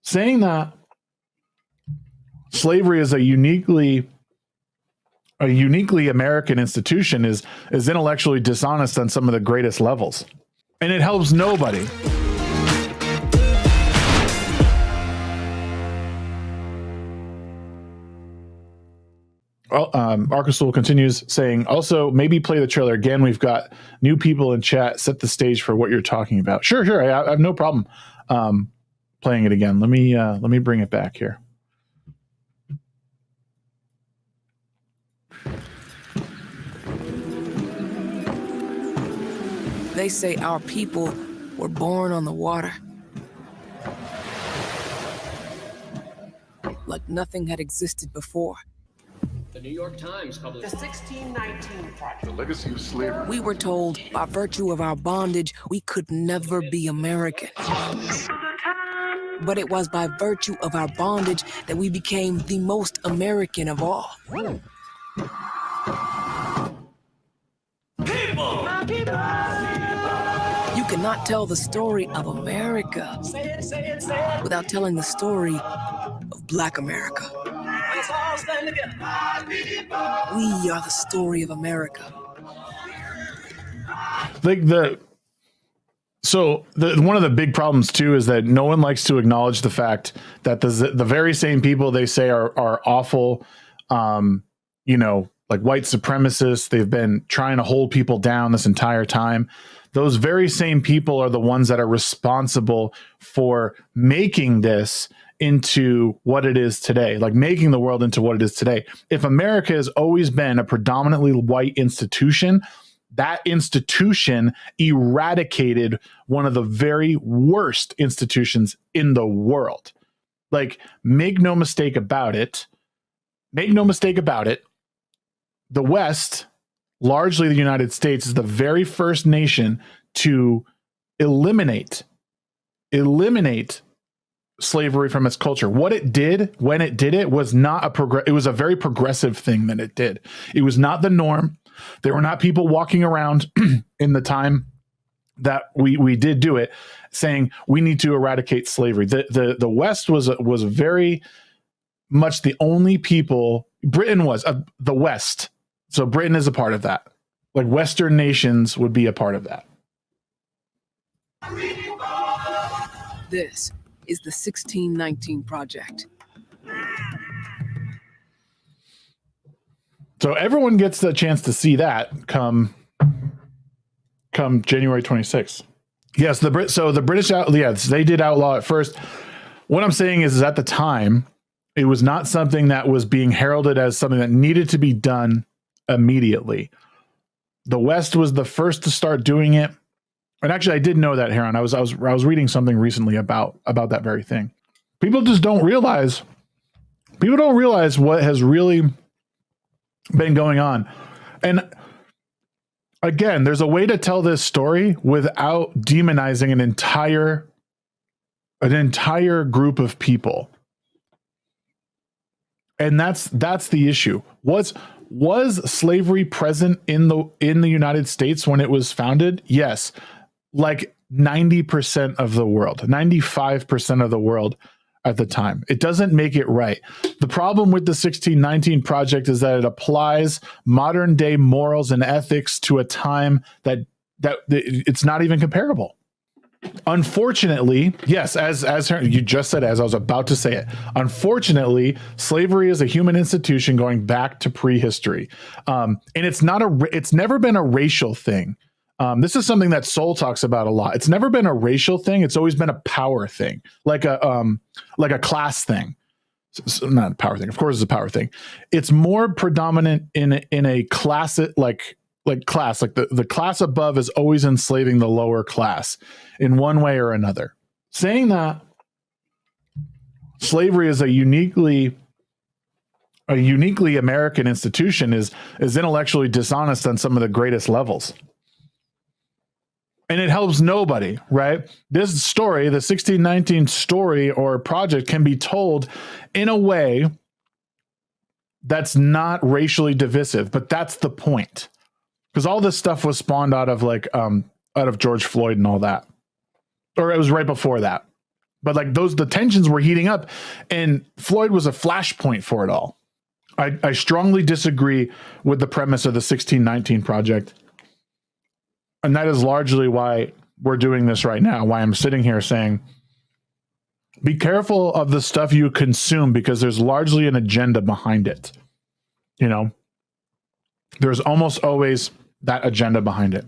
saying that slavery is a uniquely American institution is intellectually dishonest on some of the greatest levels, and it helps nobody. Arkasul continues saying, also maybe play the trailer again. We've got new people in chat. Set the stage for what you're talking about. Sure. I have no problem playing it again. Let me bring it back here. They say our people were born on the water. Like nothing had existed before. The New York Times published the 1619 Project. The legacy of slavery. We were told by virtue of our bondage, we could never be American. But it was by virtue of our bondage that we became the most American of all. People! You cannot tell the story of America without telling the story of Black America. Let's all stand together. We are the story of America. One of the big problems too is that no one likes to acknowledge the fact that the very same people they say are awful, like white supremacists. They've been trying to hold people down this entire time. Those very same people are the ones that are responsible for making this into what it is today, like making the world into what it is today. If America has always been a predominantly white institution, that institution eradicated one of the very worst institutions in the world. Like, make no mistake about it. The West, largely the United States, is the very first nation to eliminate slavery from its culture. What it did when it did it was not it was a very progressive thing that it did. It was not the norm. There were not people walking around in the time that we did do it saying we need to eradicate slavery. The West was very much the only people. Britain was the West. So Britain is a part of that. Like Western nations would be a part of that. This is the 1619 Project. So everyone gets the chance to see that come January 26th. Yes, the British they did outlaw it first. What I'm saying is at the time, it was not something that was being heralded as something that needed to be done immediately. The West was the first to start doing it. And actually, I did know that, Heron. I was reading something recently about that very thing. People just don't realize. People don't realize what has really been going on. And again, there's a way to tell this story without demonizing an entire group of people. And that's the issue. Was slavery present in the United States when it was founded? Yes. Like 90% of the world, 95% of the world at the time. It doesn't make it right. The problem with the 1619 Project is that it applies modern day morals and ethics to a time that it's not even comparable. Unfortunately, yes, as you just said, as I was about to say it, unfortunately, slavery is a human institution going back to prehistory. And it's never been a racial thing. This is something that Soul talks about a lot. It's never been a racial thing. It's always been a power thing, like a class thing. So not a power thing. Of course, it's a power thing. It's more predominant in a class, like the class above is always enslaving the lower class in one way or another. Saying that slavery is a uniquely American institution is intellectually dishonest on some of the greatest levels. And it helps nobody, right? This story, the 1619 story or project, can be told in a way that's not racially divisive, but that's the point. Because all this stuff was spawned out of George Floyd and all that. Or it was right before that. But like the tensions were heating up, and Floyd was a flashpoint for it all. I strongly disagree with the premise of the 1619 Project. And that is largely why we're doing this right now, why I'm sitting here saying, be careful of the stuff you consume because there's largely an agenda behind it. You know, there's almost always that agenda behind it.